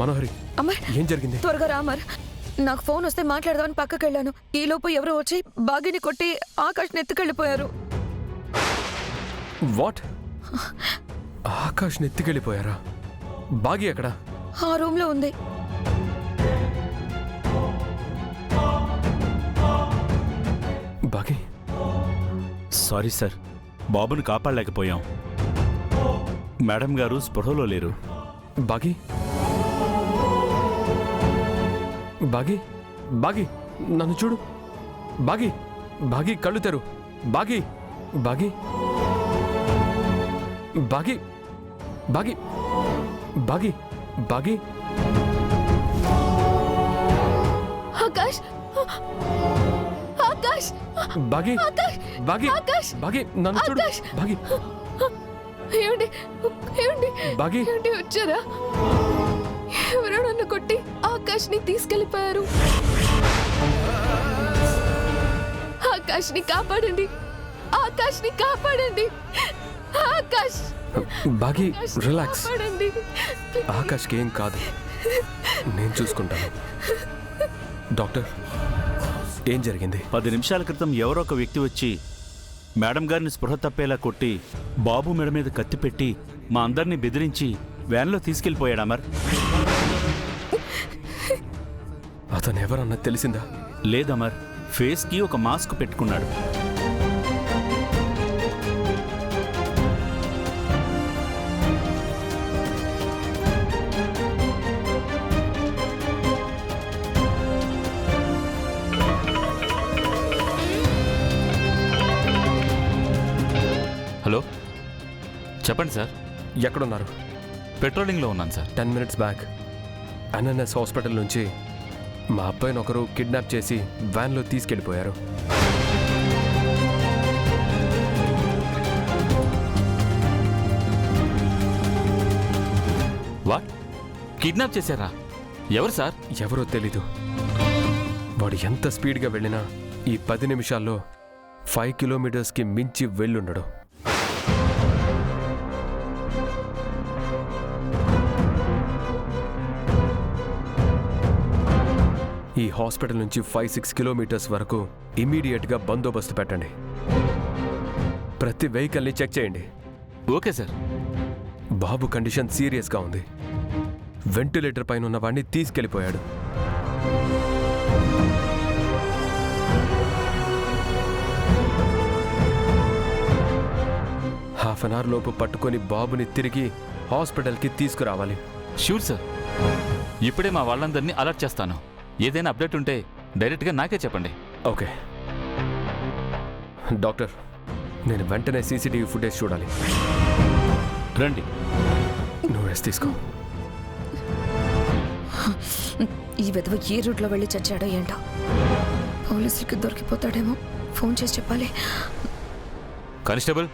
మనోహరి, అమర్ ఏం జరిగింది? త్వరగా రా అమర్. నాకు ఫోన్ వస్తే మాట్లాడదామని పక్కకి వెళ్ళాను. ఈలోపు ఎవరో వచ్చి బాగిని కొట్టి ఆకాష్ నెత్తుకెళ్ళిపోయారు. వాట్? ఆకాష్ నెత్తికెళ్ళిపోయారా? బాగి ఎక్కడ? ఆ రూమ్ లో ఉంది. బాగి, సారీ సార్, బాబుని కాపాడలేకపోయాం. మేడం గారు స్పృహలో లేరు. బాగి, బాగి, బాగి, నన్ను చూడు. బాగి, బాగి, కళ్ళు తెరు. బాగి, బాగి, బాగి, బాగి, బాగి, బాగి. ఆకాష్, ఆకాష్, బాగి, బాగి, ఆకాష్, బాగి, నన్ను చూడు. ఆకాష్. బాగి, ఏమండి, ఏమండి, బాగి, ఏమండి వచ్చారా? ఎవరో నన్ను కొట్టి ఆకాష్ ని తీసుకెళ్లిపోయారు. ఆకాష్ ని కాపాడండి, ఆకాష్ ని కాపాడండి, ఆకాష్. బాగి, రిలాక్స్. కాపాడండి. ఆకాష్కి ఏం కాదు, నేను చూసుకుంటాను. డాక్టర్, ఏం జరిగింది? 10 నిమిషాల క్రితం ఎవరో ఒక వ్యక్తి వచ్చి మేడం గారిని స్పృహ తప్పేలా కొట్టి బాబు మెడ మీద కత్తి పెట్టి మా అందరినీ బెదిరించి వ్యాన్లో తీసుకెళ్ళిపోయాడు అమర్. అతను ఎవరన్నా తెలిసిందా? లేదమర్, ఫేస్కి ఒక మాస్క్ పెట్టుకున్నాడు. హలో, చెప్పండి సార్. ఎక్కడున్నారు? పెట్రోలింగ్లో ఉన్నాను sir. 10 minutes back NNS hospital నుంచి మా అబ్బాయిని ఒకరు కిడ్నాప్ చేసి వ్యాన్లో తీసుకెళ్ళిపోయారు. వాట్? కిడ్నాప్ చేశారా? ఎవరు సార్? ఎవరో తెలీదు. వాడు ఎంత స్పీడ్గా వెళ్ళినా ఈ 10 నిమిషాల్లో 5 kilometers మించి వెళ్ళుండడు. ఈ హాస్పిటల్ నుంచి 5-6 kilometers వరకు ఇమ్మీడియట్గా బందోబస్తు పెట్టండి. ప్రతి వెహికల్ని చెక్ చేయండి. Okay sir. బాబు కండిషన్ సీరియస్గా ఉంది. వెంటిలేటర్ పైన ఉన్న వాడిని తీసుకెళ్ళిపోయాడు. హాఫ్ అన్ అవర్ లోపు పట్టుకొని బాబుని తిరిగి హాస్పిటల్కి తీసుకురావాలి. Sure sir. ఇప్పుడే మా వాళ్ళందరినీ అలర్ట్ చేస్తాను. ఏదైనా అప్డేట్ ఉంటే డైరెక్ట్గా నాకే చెప్పండి. ఓకే డాక్టర్, నేను వెంటనే సీసీటీవీ ఫుటేజ్ చూడాలి. రండి. నువ్వు రెస్ట్ తీసుకో. ఈ విధవ ఏ రూట్లో వెళ్ళి చచ్చాడో ఏంటో. పోలీసులకి దొరికిపోతాడేమో. ఫోన్ చేసి చెప్పాలి. కానిస్టేబుల్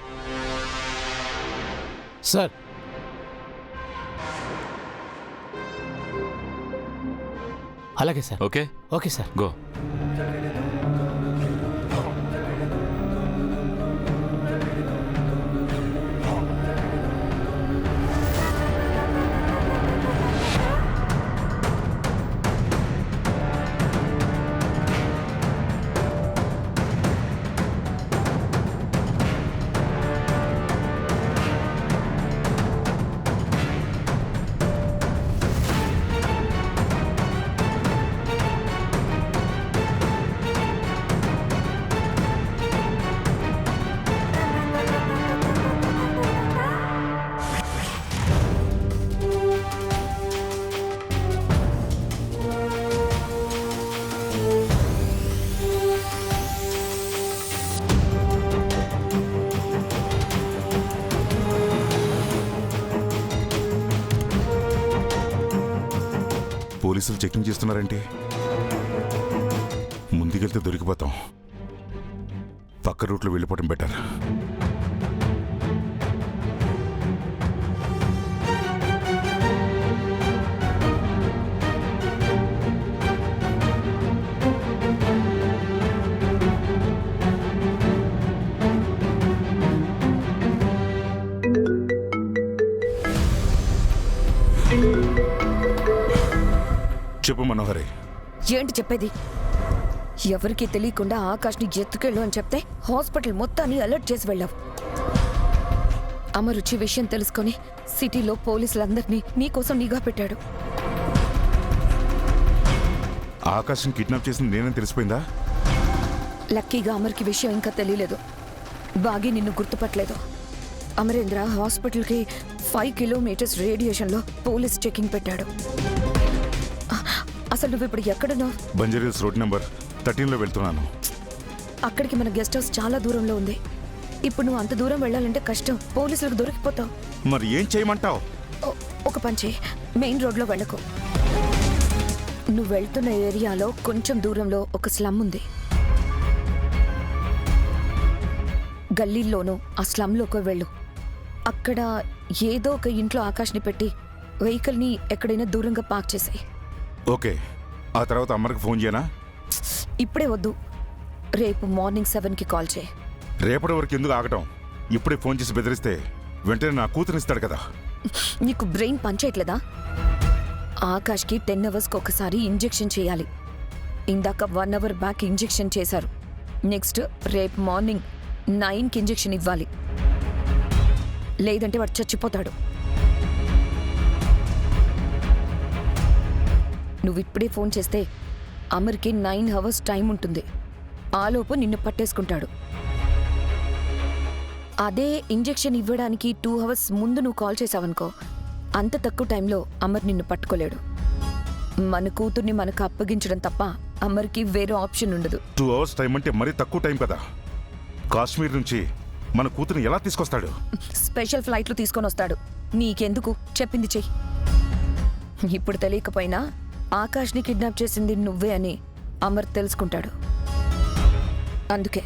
సార్, అలాగే sir. Okay. Okay sir. Go. పోలీసులు చెకింగ్ చేస్తున్నారంటే ముందుకెళ్తే దొరికిపోతాం. పక్క రూట్లో వెళ్ళిపోవడం బెటర్. చెప్పు మనోహరి. ఏంటి చెప్పేది? ఎవరికీ తెలియకుండా ఆకాష్ని ఎత్తుకెళ్ళు అని చెప్తే హాస్పిటల్ మొత్తాన్ని అలర్ట్ చేసి వెళ్ళావు. అమరుచి విషయం తెలుసుకొని సిటీలో పోలీసులందరినీ నీకోసం నిఘా పెట్టాడు. ఆకాశం కిడ్నాప్ చేసింది నేనని తెలిసిపోయిందా? లక్కీగా అమర్కి విషయం ఇంకా తెలియలేదు. బాగి నిన్ను గుర్తుపట్టలేదు. అమరేంద్ర హాస్పిటల్కి 5 కిలోమీటర్స్ రేడియేషన్లో పోలీస్ చెకింగ్ పెట్టాడు. అసలు నువ్వు ఇప్పుడు ఎక్కడున్నావు? బంజారీల్స్ రోడ్ నెంబర్ 13లో వెళ్తున్నాను. అక్కడికి మన గెస్ట్ హౌస్ చాలా దూరంలో ఉంది. ఇప్పుడు నువ్వు అంత దూరం వెళ్ళాలంటే కష్టం. పోలీసులకు దొరికిపోతావు. మరి ఏం చేయమంటావు? ఒక పని చేయి, మెయిన్ రోడ్లో వెళ్ళకు. నువ్వు వెళ్తున్న ఏరియాలో కొంచెం దూరంలో ఒక స్లమ్ ఉంది. గల్లీల్లోనూ ఆ స్లమ్లోకి వెళ్ళు. అక్కడ ఏదో ఒక ఇంట్లో ఆకాష్ని పెట్టి వెహికల్ని ఎక్కడైనా దూరంగా పార్క్ చేసాయి. ఓకే, ఆ తర్వాత అమ్మకి ఫోన్ చేయనా? ఇప్పుడే వద్దు, రేపు మార్నింగ్ 7కి కాల్ చేయి. రేపటి వరకు ఎందుకు ఆగటం? ఇప్పుడే ఫోన్ చేసి బెదిరిస్తే వెంటనే నా కూతురిస్తాడు కదా. నీకు బ్రెయిన్ పనిచేయట్లేదా? ఆకాష్కి 10 అవర్స్కి ఒకసారి ఇంజెక్షన్ చేయాలి. ఇందాక 1 అవర్ బ్యాక్ ఇంజెక్షన్ చేశారు. నెక్స్ట్ రేపు మార్నింగ్ 9కి ఇంజెక్షన్ ఇవ్వాలి. లేదంటే వాడు చచ్చిపోతాడు. నువ్వు ఇప్పుడే ఫోన్ చేస్తే అమర్కి 9 అవర్స్ టైం ఉంటుంది. ఆలోపు నిన్ను పట్టేసుకుంటాడు. అదే ఇంజెక్షన్ ఇవ్వడానికి 2 అవర్స్ ముందు నువ్వు కాల్ చేసావనుకో, అంత తక్కువ టైంలో అమర్ నిన్ను పట్టుకోలేడు. మన కూతుర్ని మనకు అప్పగించడం తప్ప అమర్కి వేరే ఆప్షన్ ఉండదు. 2 అవర్స్ టైం అంటే మరీ తక్కువ టైం కదా. కాశ్మీర్ నుంచి మన కూతురిని ఎలా తీసుకొస్తాడు? స్పెషల్ ఫ్లైట్లు తీసుకొని వస్తాడు. నీకెందుకు? చెప్పింది చెయ్యి. ఇప్పుడు తెలియకపోయినా ఆకాష్ని కిడ్నాప్ చేసింది నువ్వే అని అమర్ తెలుసుకుంటాడు. అందుకే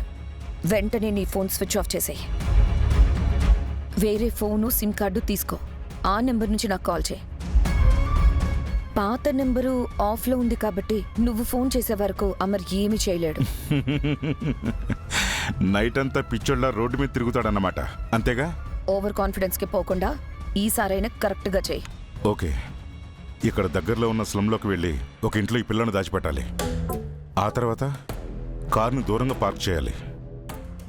వెంటనే నీ ఫోన్ స్విచ్ ఆఫ్ చేసేయి. వేరే ఫోను సిమ్ కార్డు తీసుకో. ఆ నెంబర్ నుంచి నాకు కాల్ చేయి. పాత నెంబరు ఆఫ్లో ఉంది కాబట్టి నువ్వు ఫోన్ చేసే వరకు అమర్ ఏమీ చేయలేడు. నైట్ అంతా పిచ్చోళ్ళ రోడ్డు మీద తిరుగుతాడన్నమాట, అంతేగా? ఓవర్ కాన్ఫిడెన్స్కి పోకుండా ఈసారైనా కరెక్ట్గా చేయి. ఓకే, ఇక్కడ దగ్గరలో ఉన్న స్లమ్లోకి వెళ్ళి ఒక ఇంట్లో ఈ పిల్లను దాచిపెట్టాలి. ఆ తర్వాత కార్ను దూరంగా పార్క్ చేయాలి.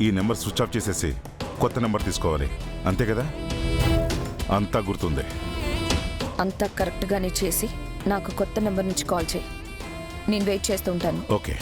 ఈ నెంబర్ స్విచ్ ఆఫ్ చేసేసి కొత్త నెంబర్ తీసుకోవాలి, అంతే కదా? అంతా గుర్తుంది. అంతా కరెక్ట్గానే చేసి నాకు కొత్త నెంబర్ నుంచి కాల్ చేయి. నేను వెయిట్ చేస్తూ ఉంటాను. ఓకే.